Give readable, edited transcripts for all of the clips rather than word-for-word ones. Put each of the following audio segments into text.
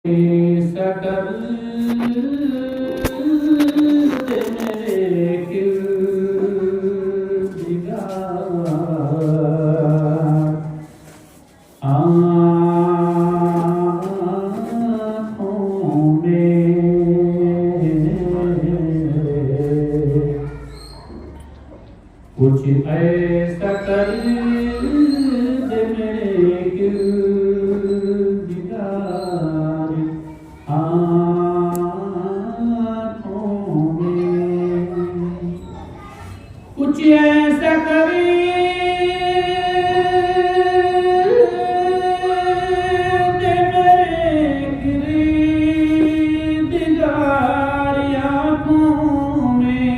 سکل میرے کردگار آنکھوں میں کچھ ایسا کر دے میرے کردگار آنکھوں میں کچھ ایسا کر دے میرے کردگار آنکھوں میں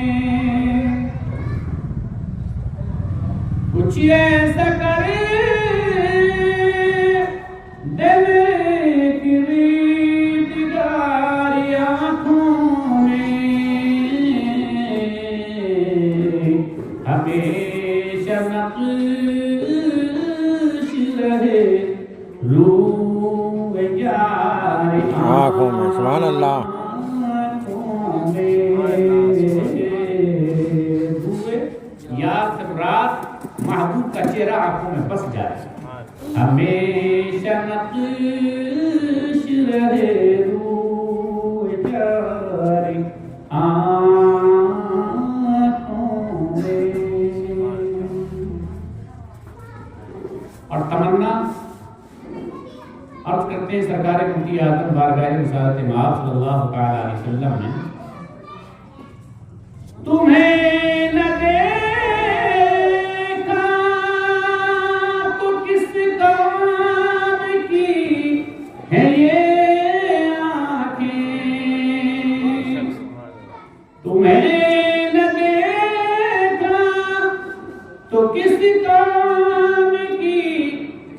کچھ ایسا کرے دل کی دیدار آنکھوں میں ہمیشہ نقش رہے روح یار آنکھوں میں سبحان اللہ یاد رات محبوب کا چہرہ آنکھوں میں بس جائے ہمیشہ نقش رہے روح جاری آنکھوں میں اور تمنا عرض کرتے ہیں سرکار مفتی اعظم بارگاہ رسالت مآب صلی اللہ تعالی علیہ وسلم نے تمہیں نہ دیکھا تو کس کام کی ہے یہ آنکھیں تمہیں نہ دیکھا تو کس کام کی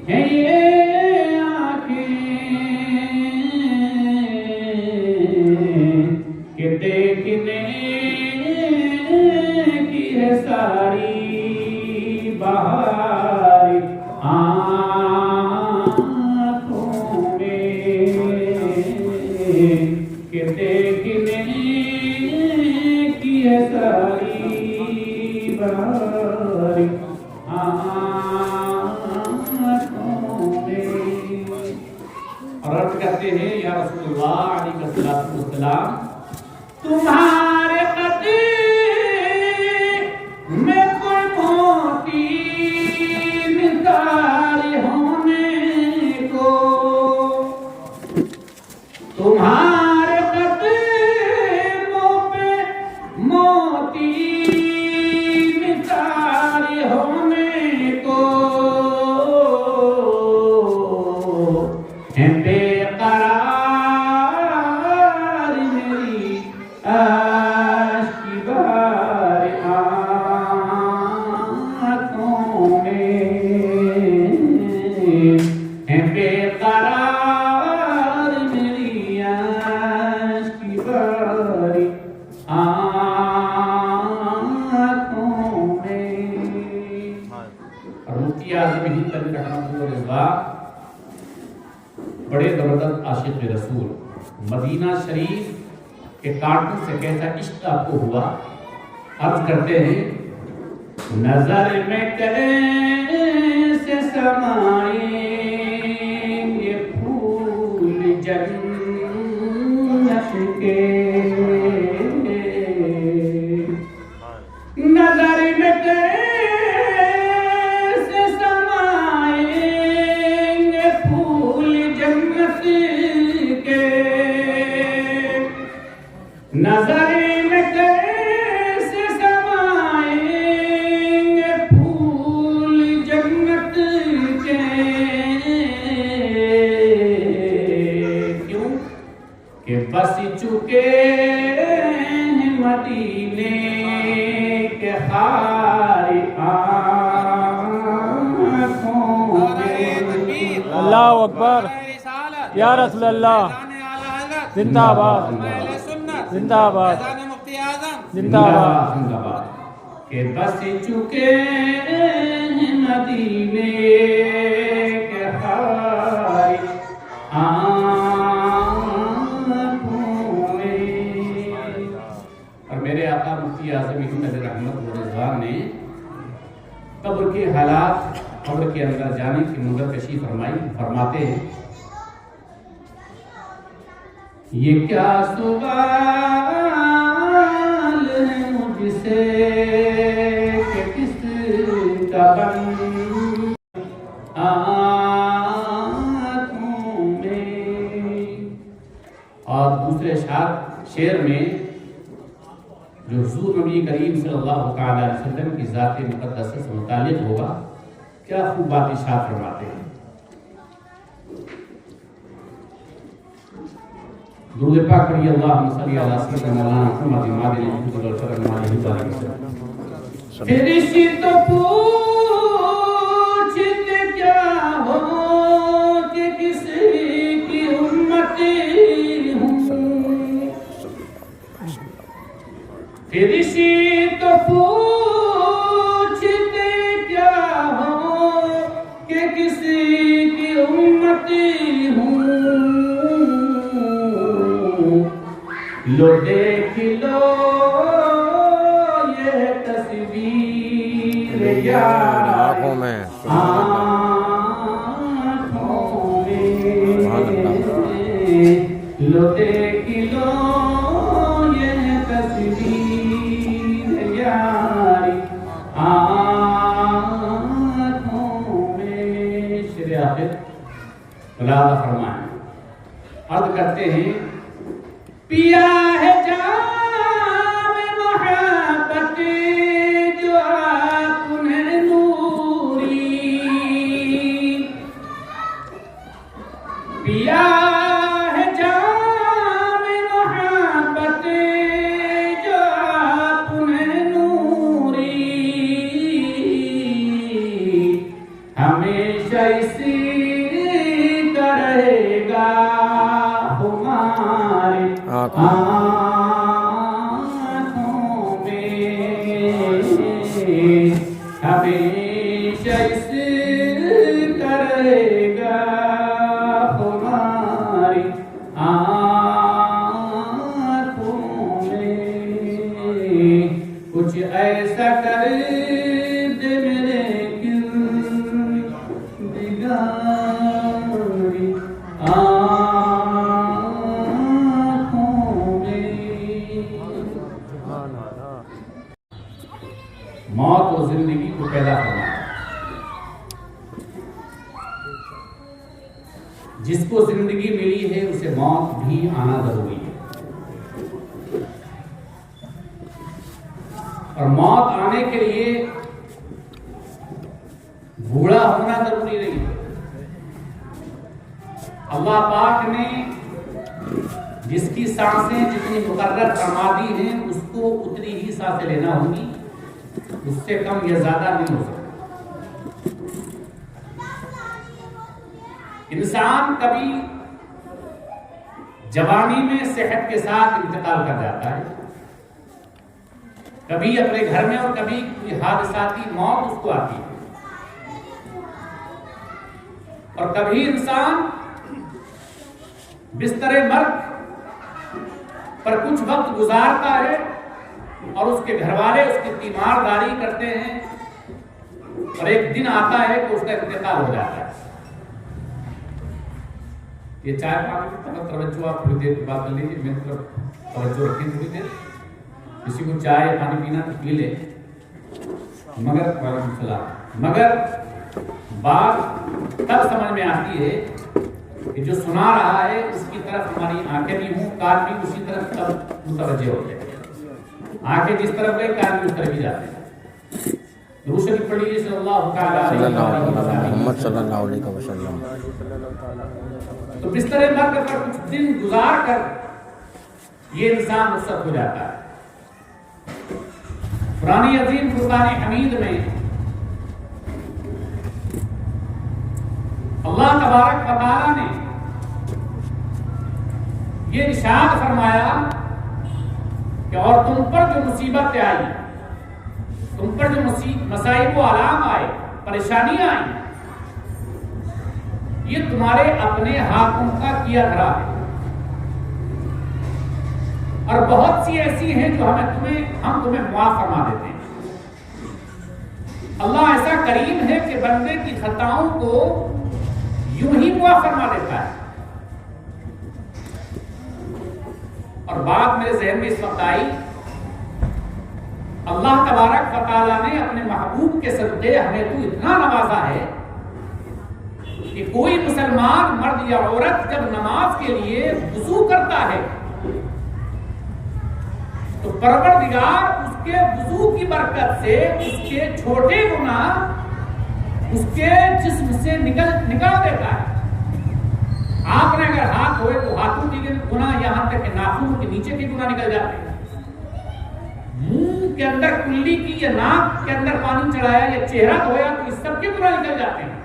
ہے یہ آنکھیں کہ دیکھنے ساری بہار آنکھوں میں کہ دیکھنے کی ہے ساری بہار آنکھوں میں اور عرض کرتے ہیں یا رسول اللہ علیہ السلام تمہارے قدر میں کوئی موتی مثال ہونے کو تمہارے قدموں پہ موتی مثال ہونے کو ہے بے قرار میری عشق بار آنکھوں میں ہے بے قرار میری عشق بار آنکھوں میں اور مفتی اعظم ہند علی رحمۃ اللہ علیہ بڑے زبردست عاشق رسول مدینہ شریف کہ کاٹنے سے کیسا عشق آپ کو ہوا عرض کرتے ہیں نظر میں کیسے سمائیں یہ پھول جنت کے نظر میں کیسے سمائیں یہ پھول جنت کے نظر میں کیسے سمائیں گے پھول جنت کے کیوں کہ بس چکے ہیں مدینے کے خار آنکھوں میں اللہ اکبر یا رسول اللہ زندہ باد زندہ آباد زندہ آباد کہ بس چکے ہیں مدینے کے خار کے اندر جانے کی مدت کشی فرماتے ہیں یہ کیا سوال ہے مجھ سے کہ کس کا بن آنکھوں میں. اور دوسرے شعر میں جو حضور نبی کریم صلی اللہ تعالی علیہ وسلم کی ذات مقدسہ سے متعلق ہوگا کیا خوب بات ارشاد فرماتے ہیں. درود پاک پڑھیے اللہم صلی علی سیدنا مولانا محمد مادل الجود والکرم علیہ وسلم. فرشتوں پوچھتے کیا ہو کہ کسی کی امتی ہوں. فرشتوں پوچھتے کیا ہو کہ کسی کی امتی ہوں. لو دیکھ لو یہ تصویر یار آنکھوں میں لو دیکھ لو یہ تصویر یاری آنکھوں میں. شعر آخر ملاحظہ فرمائیں. عرض کرتے ہیں پیا ہے جام محبت جو آپ نے نوری. پیا ہے جام محبت جو آپ نے نوری. ہمیشہ اسی کا رہے گا ہمارے آنکھوں میں. ہمیشہ اس کا رہے گا ہماری آنکھوں میں. کچھ ایسا کر دے میرے گردگاری موت و زندگی کو پیدا فرمایا. جس کو زندگی ملی ہے اسے موت بھی آنا ضروری ہے. اور موت آنے کے لیے بوڑھا ہونا ضروری نہیں ہے. اللہ پاک نے جس کی سانسیں جتنی مقرر فرما دی ہیں اس کو اتنی ہی سانسیں لینا ہوں گی, اس سے کم یا زیادہ نہیں ہو سکتا. انسان کبھی جوانی میں صحت کے ساتھ انتقال کر جاتا ہے, کبھی اپنے گھر میں اور کبھی کوئی حادثاتی موت اس کو آتی ہے, اور کبھی انسان بستر مرگ پر کچھ وقت گزارتا ہے اور اس کے گھر والے اس کی تیمارداری کرتے ہیں, اور ایک دن آتا ہے کہ اس کا انتقال ہو جاتا ہے. یہ چائے پانی کی طرف توجہ آپ تھوڑی دیر بات کر لیجیے, میری طرف توجہ رکھیں تھوڑی دیر. کسی کو چائے پانی پینا تو پی لے, مگر وعلیکم السلام, مگر بات تب سمجھ میں آتی ہے کہ جو سنا رہا ہے اس کی طرف ہماری آنکھیں بھی ہوں, کان بھی اسی طرف تب متوجہ ہوتے ہیں. آنکھیں جس طرف گئے کان بھی اس طرف بھی جاتے ہیں. درود شریف پڑھیے صلی اللہ علیہ وسلم. تو بستر مرگ پر کچھ دن گزار کر یہ انسان رخصت ہو جاتا ہے. قرآن عظیم فرقان حمید میں اللہ تبارک و تعالی نے یہ ارشاد فرمایا کہ اور تم پر جو مصیبتیں آئی, تم پر جو مصائب و آلام آئے, پریشانیاں آئیں, یہ تمہارے اپنے ہاتھوں کا کیا دھرا ہے. اور بہت سی ایسی ہیں جو ہم تمہیں معاف فرما دیتے ہیں. اللہ ایسا کریم ہے کہ بندے کی خطاؤں کو یوں ہی معاف فرما دیتا ہے. اور بات میرے ذہن میں اس وقت آئی، اللہ تبارک و تعالیٰ نے اپنے محبوب کے صدقے ہمیں تو اتنا نوازا ہے کہ کوئی مسلمان مرد یا عورت جب نماز کے لیے وضو کرتا ہے تو پروردگار اس کے وضو کی برکت سے اس کے چھوٹے گناہ اس کے جسم سے نکال دیتا ہے. آپ نے اگر ہاتھ دھوئے تو ہاتھوں کے گناہ یہاں تک کہ ناخنوں کے نیچے کے گناہ نکل جاتے ہیں. منہ کے اندر کلی کی یا ناک کے اندر پانی چڑھایا یا چہرہ دھویا تو اس سب کے گناہ نکل جاتے ہیں.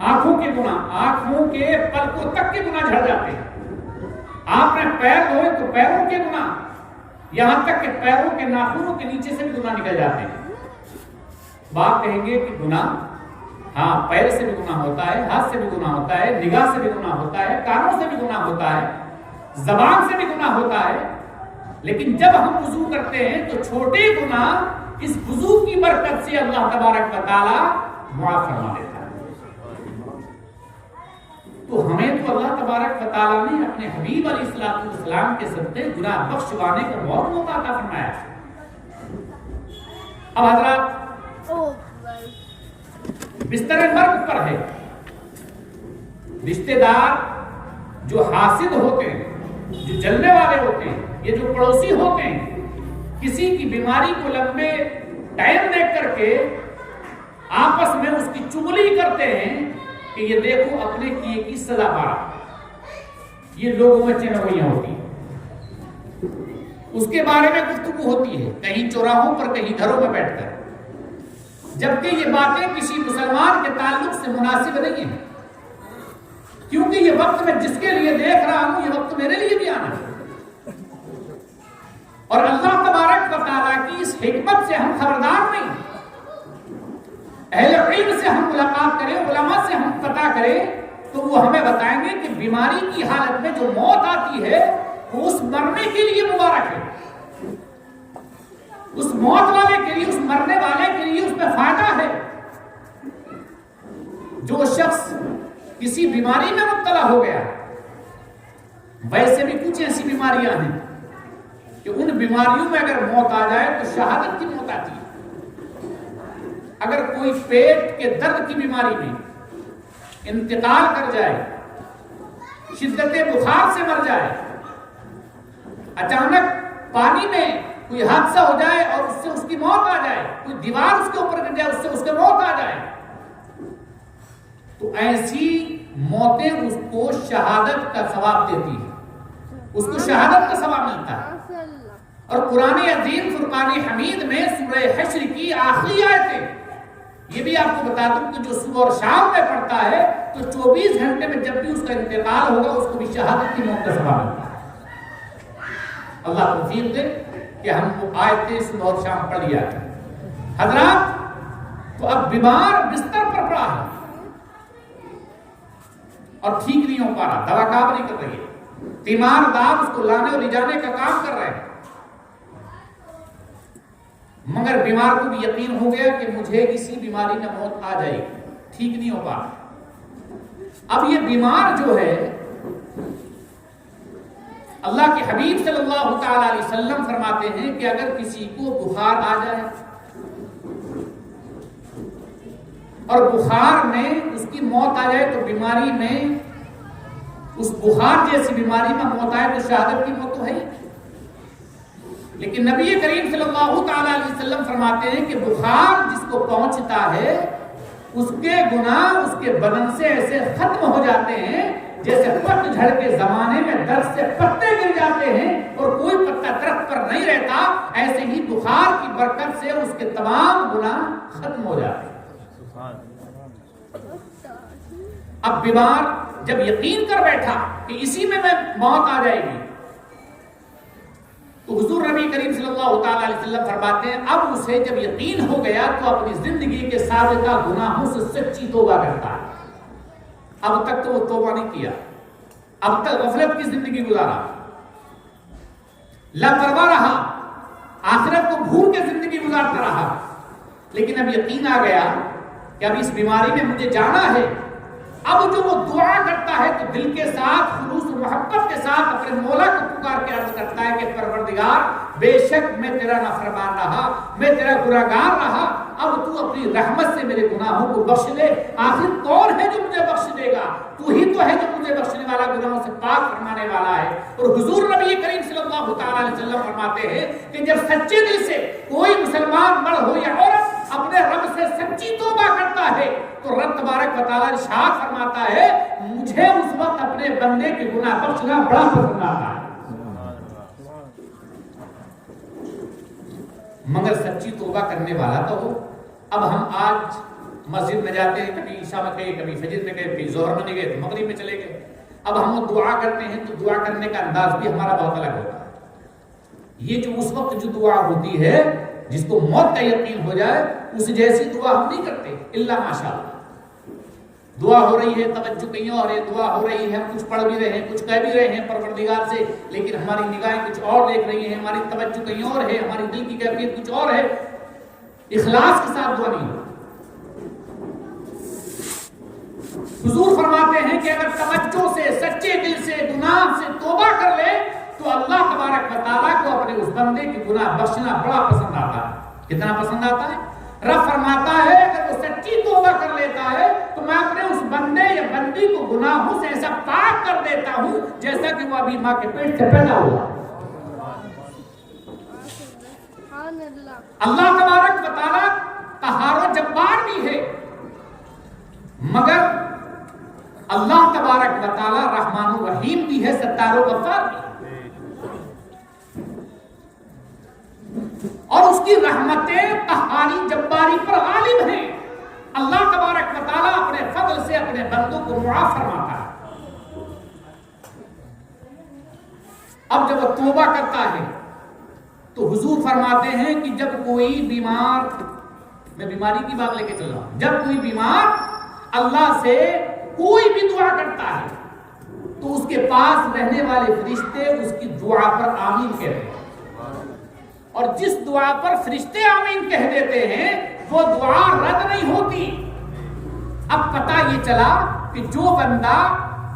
آنکھوں کے گناہ، آنکھوں کے پلکوں تک کے گناہ جھڑ جاتے ہیں. آپ نے پیر دھوئے تو پیروں کے گناہ یہاں تک کہ پیروں کے ناخنوں کے نیچے سے بھی گناہ نکل جاتے ہیں. بات کہیں گے کہ گناہ، ہاں پیر سے بھی گناہ ہوتا ہے، ہاتھ سے بھی گناہ ہوتا ہے، نگاہ سے بھی گناہ ہوتا ہے، کانوں سے بھی گناہ ہوتا ہے، زبان سے بھی گناہ ہوتا ہے. لیکن جب ہم وضو کرتے ہیں تو چھوٹے گناہ اس وضو کی برکت سے اللہ تبارک و تعالی معاف فرما دیتا ہے. تو ہمیں تو اللہ تبارک و تعالی نے اپنے حبیب علیہ السلام کے صدقے گناہ بخشوانے کا بہت موقع عطا فرمایا. اب حضرات بستر مرگ پر ہے، رشتہ دار جو حاسد ہوتے ہیں، جو جلنے والے ہوتے ہیں، یہ جو پڑوسی ہوتے ہیں، کسی کی بیماری کو لمبے ٹائم دیکھ کر کے آپس میں اس کی چغلی کرتے ہیں کہ یہ دیکھو اپنے کیے کی سزا پا رہا. یہ لوگوں میں چنویاں ہوتی ہیں، اس کے بارے میں گفتگو ہوتی ہے کہیں چوراہوں پر، کہیں گھروں میں بیٹھ کر، جبکہ یہ باتیں کسی مسلمان کے تعلق سے مناسب نہیں ہیں. کیونکہ یہ وقت میں جس کے لیے دیکھ رہا ہوں یہ وقت میرے لیے بھی آنا ہے. اور اللہ تبارک و تعالیٰ کی اس حکمت سے ہم خبردار نہیں. اہل علم سے ہم ملاقات کریں، علماء سے ہم پتہ کریں تو وہ ہمیں بتائیں گے کہ بیماری کی حالت میں جو موت آتی ہے وہ اس مرنے کے لیے مبارک ہے. اس موت والے کے لیے، اس مرنے والے کے لیے اس میں فائدہ ہے. جو شخص کسی بیماری میں مبتلا ہو گیا، ویسے بھی کچھ ایسی بیماریاں ہیں کہ ان بیماریوں میں اگر موت آ جائے تو شہادت کی موت آتی ہے. اگر کوئی پیٹ کے درد کی بیماری میں انتقال کر جائے، شدت بخار سے مر جائے، اچانک پانی میں کوئی حادثہ ہو جائے اور اس سے اس کی موت آ جائے، کوئی دیوار اس کے اوپر گر جائے، اس سے اس کے موت آ جائے، تو ایسی موتیں اس کو شہادت کا ثواب دیتی ہیں، اس کو شہادت کا ثواب ملتا ہے. اور قرآن عظیم فرقان حمید میں سورہ حشر کی آخری آیتیں، یہ بھی آپ کو بتا دوں کہ جو صبح اور شام میں پڑھتا ہے تو 24 گھنٹے میں جب بھی اس کا انتقال ہوگا اس کو بھی شہادت کی موت کا ثواب ملتا ہے. اللہ توفیق دے کہ ہم وہ آیتیں صبح اور شام پڑھ لیا ہے. حضرات، تو اب بیمار بستر پر پڑا ہے اور ٹھیک نہیں ہو پا رہا، دوا کام نہیں کر رہی ہے، تیماردار اس کو لانے اور لے جانے کا کام کر رہے ہیں، مگر بیمار کو بھی یقین ہو گیا کہ مجھے کسی بیماری میں موت آ جائے گی، ٹھیک نہیں ہو پا رہا. اب یہ بیمار جو ہے، اللہ کے حبیب صلی اللہ تعالی علیہ وسلم فرماتے ہیں کہ اگر کسی کو بخار آ جائے اور بخار میں اس کی موت آ جائے تو بیماری میں اس بخار جیسی بیماری میں موت آئے تو شہادت کی موت تو ہے. لیکن نبی کریم صلی اللہ تعالی علیہ وسلم فرماتے ہیں کہ بخار جس کو پہنچتا ہے اس کے گناہ اس کے بدن سے ایسے ختم ہو جاتے ہیں جیسے پت جھڑ کے زمانے میں درخت سے پتے گر جاتے ہیں اور کوئی پتا درخت پر نہیں رہتا، ایسے ہی بخار کی برکت سے اس کے تمام گناہ ختم ہو جاتے ہیں. اب بیمار جب یقین کر بیٹھا کہ اسی میں موت آ جائے گی تو حضور نبی کریم صلی اللہ تعالی علیہ وسلم فرماتے ہیں اب اسے جب یقین ہو گیا تو اپنی زندگی کے سابقہ گناہوں سے سچی توبہ کرتا ہے. اب تک تو وہ توبہ نہیں کیا، اب تک غفلت کی زندگی گزارا، لاپرواہ رہا، آخرت کو بھول کے زندگی گزارتا رہا، لیکن اب یقین آ گیا کہ اب اس بیماری میں مجھے جانا ہے. اب جو وہ دعا کرتا ہے تو دل کے ساتھ خلوص و محبت کے ساتھ اپنے مولا کو پکار کے عرض کرتا ہے کہ پروردگار بے شک میں تیرا نافرمان رہا, میں تیرا گناہگار رہا, اب تو اپنی رحمت سے میرے گناہوں کو بخش لے. آخر کون ہے جو مجھے بخش دے گا؟ تو ہی تو ہے جو مجھے بخشنے والا, گناہوں سے پاک فرمانے والا ہے. اور حضور نبی کریم صلی اللہ تعالی علیہ وسلم فرماتے ہیں کہ جب سچے دل سے کوئی مسلمان مرد ہو یا عورت اپنے رب سے سچی توبہ کرتا ہے تو رب تبارک و تعالیٰ ارشاد فرماتا ہے مجھے اس وقت اپنے بندے کے گناہ بخشنا بڑا پسند آتا ہے. مگر سچی توبہ کرنے والا تو ہو. اب ہم آج مسجد میں جاتے ہیں, کبھی عشاء میں گئے, کبھی فجر میں گئے, کبھی ظہر میں نہیں گئے تو مغرب میں چلے گئے. اب ہم دعا کرتے ہیں تو دعا کرنے کا انداز بھی ہمارا بہت الگ ہوتا ہے. یہ جو اس وقت جو دعا ہوتی ہے جس کو موت کا یقین ہو جائے اس جیسی دعا ہم نہیں کرتے الا ماشاءاللہ. دعا ہو رہی ہے, توجہ کہیں اور ہے, دعا ہو رہی ہے, ہم کچھ پڑھ بھی رہے ہیں, کچھ کہہ بھی رہے ہیں پروردگار سے, لیکن ہماری نگاہیں کچھ اور دیکھ رہی ہیں, ہماری توجہ کہیں اور ہے, ہماری دل کی کیفیت کچھ اور ہے. اخلاص کے ساتھ دعا نہیں. حضور فرماتے ہیں کہ اگر توجہ سے, سچے دل سے, گناہ سے توبہ کر لے تو اللہ تبارک و تعالیٰ کو اپنے اس بندے کے گناہ بخشنا بڑا پسند آتا ہے. کتنا پسند آتا ہے؟ رب فرماتا ہے اگر وہ سچی توبہ کر لیتا ہے تو میں اپنے اس بندے یا بندی کو گناہوں سے ایسا پاک کر دیتا ہوں جیسا کہ وہ ابھی ماں کے پیٹ سے پیدا ہوا. اللہ تبارک و تعالیٰ قہار و جبار بھی ہے, مگر اللہ تبارک و تعالیٰ رحمان و رحیم بھی ہے, ستار و غفار بھی. اور اس کی رحمتیں قہاری جباری پر غالب ہیں. اللہ تبارک و تعالیٰ اپنے فضل سے اپنے بندوں کو معاف فرماتا ہے. اب جب وہ توبہ کرتا ہے تو حضور فرماتے ہیں کہ جب کوئی بیمار, میں بیماری کی بات لے کے چل رہا ہوں, جب کوئی بیمار اللہ سے کوئی بھی دعا کرتا ہے تو اس کے پاس رہنے والے فرشتے اس کی دعا پر آمین کہتے ہیں. اور جس دعا پر فرشتے آمین کہہ دیتے ہیں وہ دعا رد نہیں ہوتی. اب پتہ یہ چلا کہ جو بندہ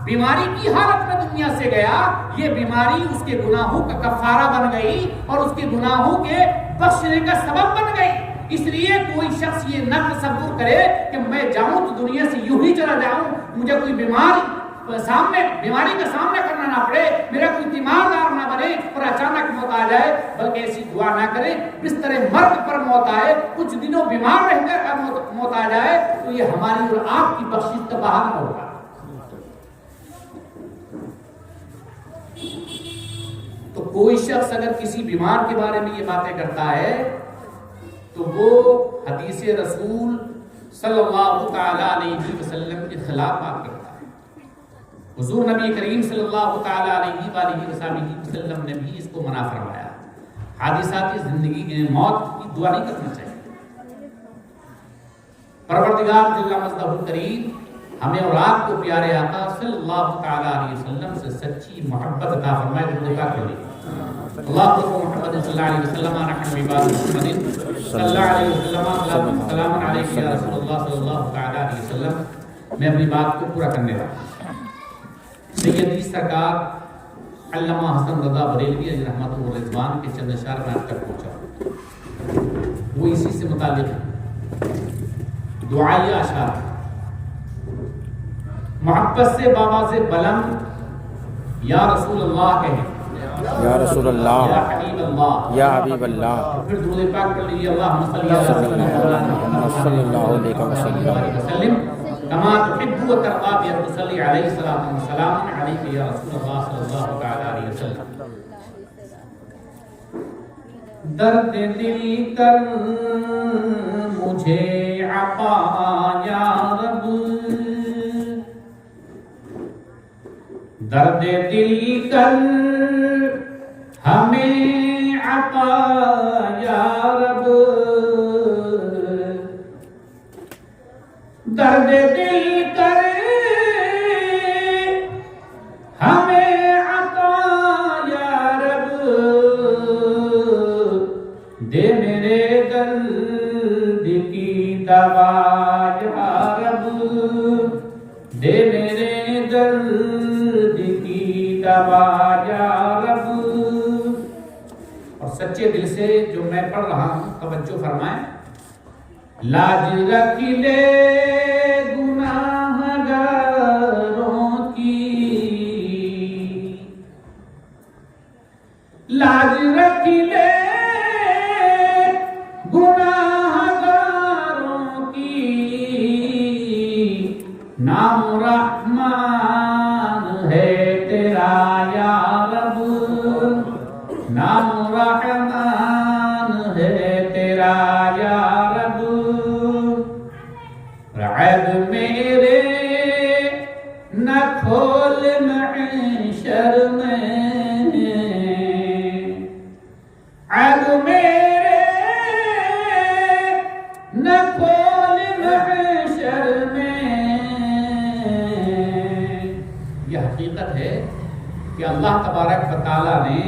بیماری کی حالت میں دنیا سے گیا, یہ بیماری اس کے گناہوں کا کفارہ بن گئی اور اس کے گناہوں کے بخشنے کا سبب بن گئی. اس لیے کوئی شخص یہ نہ تصور کرے کہ میں جاؤں تو دنیا سے یوں ہی چلا جاؤں, مجھے کوئی بیماری کا سامنا کرنا نہ پڑے, میرا کوئی تیماردار نہ بنے اور اچانک موت آ جائے. بلکہ ایسی دعا نہ کرے. بستر مرگ پر موت آئے, کچھ دنوں بیمار رہ کر موت آ جائے تو یہ ہماری اور آپ کی بخشش کا بہانہ ہوگا. تو کوئی شخص اگر کسی بیمار کے بارے میں یہ باتیں کرتا ہے تو وہ حدیث رسول صلی اللہ تعالی علیہ وسلم کے خلاف بات کرتا ہے. حضور نبی کریم صلی اللہ تعالی علیہ وآلہ وسلم نے بھی اس کو منع فرمایا. حادثات زندگی میں موت کی دعا نہیں کرنا چاہیے. پروردگار جل مجدہ الکریم ہمیں اور آپ کو پیارے آقا صلی اللہ تعالی علیہ وسلم سے سچی محبت عطا فرمائے. دعا کریں اللہ محمد صلی اللہ علیہ وسلم نحن عباد محمد صلی اللہ علیہ وسلم سلام علیکم یا رسول اللہ صلی اللہ تعالی علیہ وسلم. میں اپنی بات کو پورا کرنے والا سیدی سرکار علامہ حسن رضا بریلوی علیہ رحمۃ اللہ رضوان کے چند اشعار میں آپ تک پہنچا. وہ اسی سے متعلق ہے. دعائیہ اشعار محبت سے بابا سے بلند یا رسول اللہ کہیں, یا رسول اللہ, یا حبیب اللہ, یا حبیب اللہ. پھر درود پاک پڑھ لیجیے اللہم صلی اللہ علیہ وسلم کما تحب و ترضى بأن تصلي عليه صلاة وسلام عليك يا رسول الله صلى الله تعالى عليه وسلم. درد دل کر مجھے عطا یا رب, درد دل کر ہمیں عطا یا رب, درد دل کر ہمیں عطا یا رب, دے میرے درد دے میرے درد کی دوا یا رب. اور سچے دل سے جو میں پڑھ رہا ہوں توجہ فرمائیں. لاج رکھ لے گناہ گاروں کی، لاج رکھ لے گناہ گاروں کی، نام رحمان ہے تیرا یا رب، نام رحمان ہے تیرا یا رب. عیب میرے نہ کھول محشر میں، عیب میرے نہ کھول محشر میں. یہ حقیقت ہے کہ اللہ تبارک و تعالیٰ نے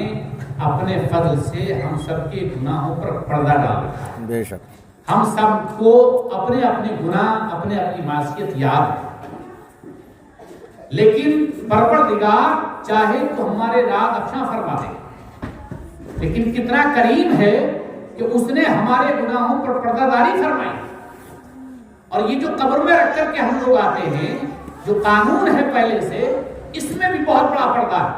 اپنے فضل سے ہم سب کے گناہوں پر پردہ ڈال رکھا ہے. بے شک ہم سب کو اپنے اپنے گناہ، اپنے اپنی معصیت یاد ہے، لیکن پروردگار چاہے تو ہمارے راہ افشاں فرما دے، لیکن کتنا کریم ہے کہ اس نے ہمارے گناہوں پر پردہ داری فرمائی. اور یہ جو قبر میں رکھ کر کے ہم لوگ آتے ہیں، جو قانون ہے پہلے سے، اس میں بھی بہت بڑا پردہ ہے.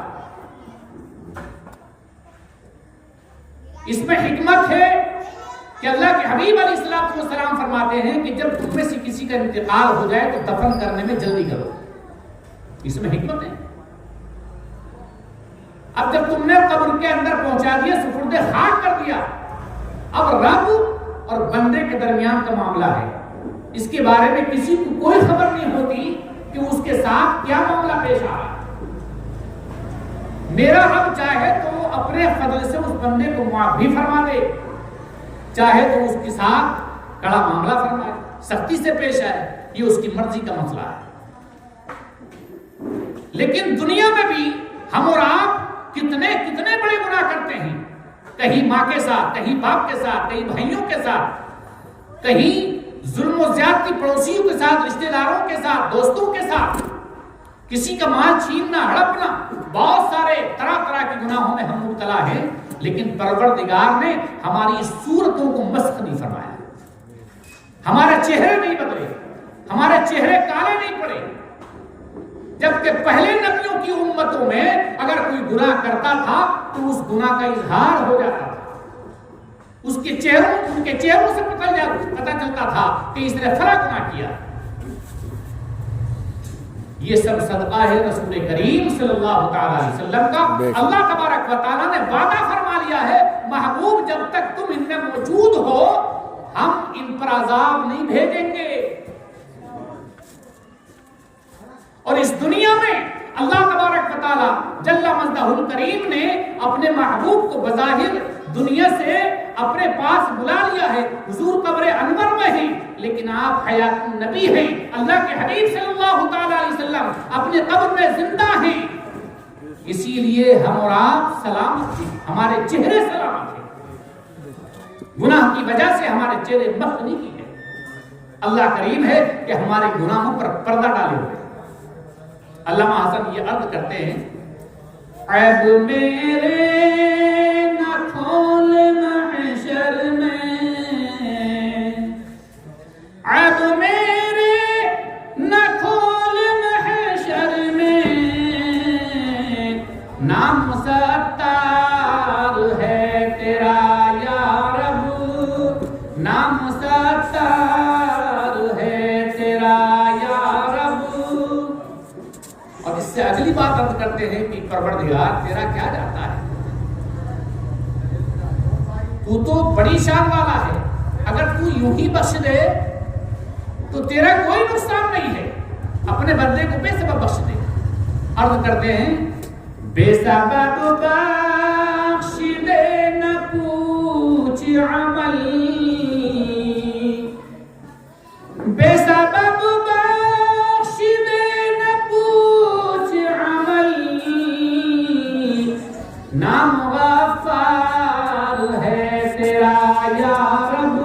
اس میں حکمت ہے کہ اللہ کے حبیب علیہ السلام فرماتے ہیں کہ جب تم میں سے کسی کا انتقال ہو جائے تو دفن کرنے میں جلدی کرو. اس میں حکمت ہے. اب جب تم نے قبر کے اندر پہنچا دیا، سپرد خاک کر دیا، اب رب اور بندے کے درمیان کا معاملہ ہے. اس کے بارے میں کسی کو کوئی خبر نہیں ہوتی کہ اس کے ساتھ کیا معاملہ پیش آ رہا ہے. میرا رب چاہے تو اپنے فضل سے اس بندے کو معاف بھی فرما دے، چاہے تو اس کے ساتھ کڑا معاملہ فرمائے، سختی سے پیش آئے. یہ اس کی مرضی کا مسئلہ ہے. لیکن دنیا میں بھی ہم اور آپ کتنے بڑے گناہ کرتے ہیں. کہیں ماں کے ساتھ، کہیں باپ کے ساتھ، کہیں بھائیوں کے ساتھ، کہیں ظلم و زیادتی پڑوسیوں کے ساتھ، رشتہ داروں کے ساتھ، دوستوں کے ساتھ، کسی کا مال چھیننا، ہڑپنا، بہت سارے طرح کے گناہوں میں ہم مبتلا ہیں. لیکن پروردگار نے ہماری صورتوں کو مسخ نہیں فرمایا. ہمارے چہرے نہیں بدلے، ہمارے چہرے کالے نہیں پڑے. جبکہ پہلے نبیوں کی امتوں میں اگر کوئی گناہ کرتا تھا تو اس گناہ کا اظہار ہو جاتا تھا. ان کے چہروں سے پتہ چلتا تھا کہ اس نے فلاں گناہ کیا. یہ سب صدقہ ہے رسول کریم صلی اللہ تعالی علیہ وسلم کا. اللہ تبارک و تعالیٰ نے وعدہ فرما لیا ہے، محبوب جب تک تم ان میں موجود ہو ہم ان پر عذاب نہیں بھیجیں گے. اور اس دنیا میں اللہ تبارک و تعالیٰ جل مجدہ الکریم نے اپنے محبوب کو بظاہر دنیا سے اپنے پاس بلا لیا ہے. حضور قبر انور میں ہیں، لیکن آپ حیات النبی ہیں. اللہ کے حبیب صلی اللہ تعالی علیہ وسلم اپنے قبر میں زندہ ہیں. اسی لیے ہم اور آپ سلامت ہیں، ہمارے چہرے سلامت ہیں. گناہ کی وجہ سے ہمارے چہرے مخ نہیں کی ہے. اللہ کریم ہے کہ ہمارے گناہوں پر پردہ ڈالے ہوئے. علامہ حسن یہ عرض کرتے ہیں، عیب میرے نہ کھول محشر میں، عیب میرے نہ کھول محشر میں، نام ستار ہے تیرا یا رب، نام ستار ہے تیرا یا رب. اور اس سے اگلی بات عرض کرتے ہیں کہ پروردگار تیرا کیا جاتا ہے، تو بڑی شان والا ہے. اگر تو یوں ہی بخش دے تو تیرا کوئی نقصان نہیں ہے، اپنے بندے کو بے سبب بخش دے. عرض کرتے ہیں، بے سبب بخش دے نہ پوچھ عمل، بے سبب بخش دے نہ پوچھ عمل، نام غفار ہے تیرا یا رب،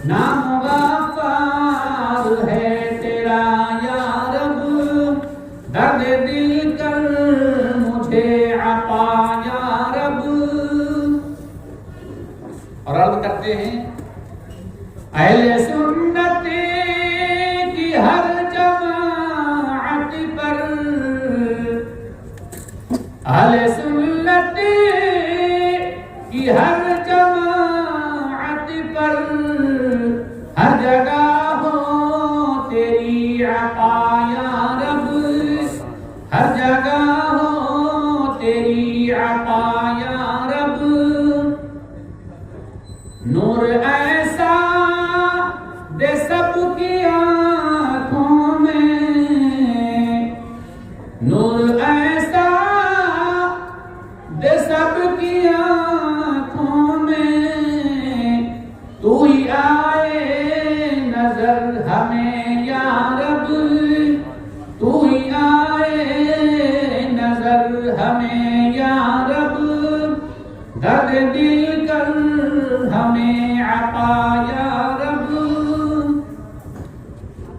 نام غفار ہے تیرا یا رب. اہل سنت کی ہر جماعت پر ہر جگہ ہو تیری عطا یا رب، ہر جگہ ہو تیری عطا یا رب، نور ایسا دے سب کی آنکھوں میں، نور ایسا دے سب کی آنکھوں میں، تو ہی آئے نظر ہمیں یا رب، تو ہی آئے نظر ہمیں یا رب، درد دل کر ہمیں عطا یا رب۔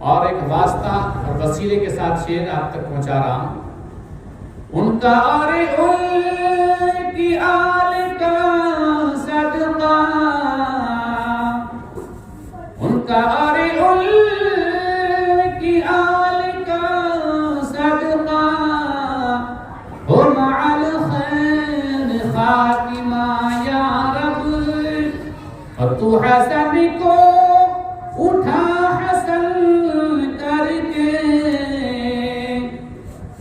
اور ایک واسطہ اور وسیلے کے ساتھ شعر آپ تک پہنچا رہا ہوں۔ ان کا اور ان کی آل کا صدقہ، ان کا اور ان کی آل کا صدقہ، ہو مع الخیر خاتمہ یا رب، اور تو حسن کو اٹھا حسن کر کے،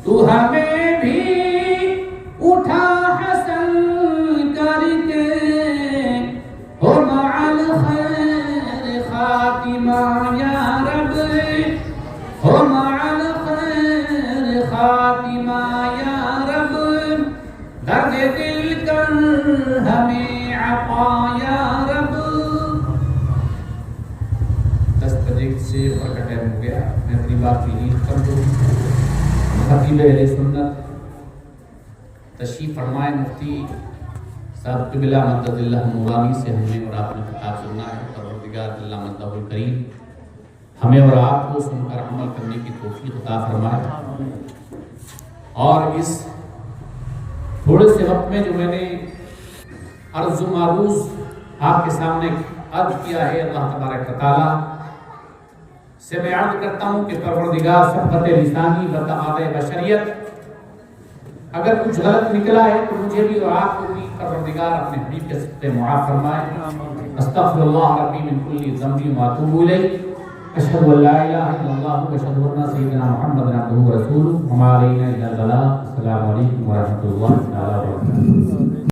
تو ہمیں بھی اٹھا حسن کر کے، ہو مع الخیر خاتمہ یا رب، ہو مع الخیر خاتمہ یا رب، درد دل کر ہمیں عطا یا رب۔ 10 بجے سے اوپر کا ٹائم ہو گیا، میں اپنی بات کی لیڈ کر دوں۔ خطیب اہل سنت تشریف فرمائے مفتی صاحب قبلہ مدد اللہ نورانی سے ہم نے اور آپ نے خطاب سننا ہے۔ پروردگار اللہ مدہ الکریم ہمیں اور آپ کو سن کر عمل کرنے کی توفیق عطا فرمائے، اور اس تھوڑے سے وقت میں جو میں نے عرض و معروض آپ کے سامنے عرض کیا ہے، اللہ تبارک و تعالیٰ سے میں عرض کرتا ہوں کہ پروردگار صحبت لسانی و تعالی بشریت، اگر کچھ غلط نکلا ہے تو مجھے بھی اور آپ کو بھی پروردگار اپنے حبیب کے صدقے معاف فرمائے۔ استغفر اللہ ربی من کل ذنب و اتوب الیہ، اشہد ان لا الہ الا اللہ و اشہد ان سیدنا محمد عبدہ و رسولہ، وما علینا الا البلاغ۔ السلام علیکم ورحمۃ اللہ تعالی وبرکاتہ۔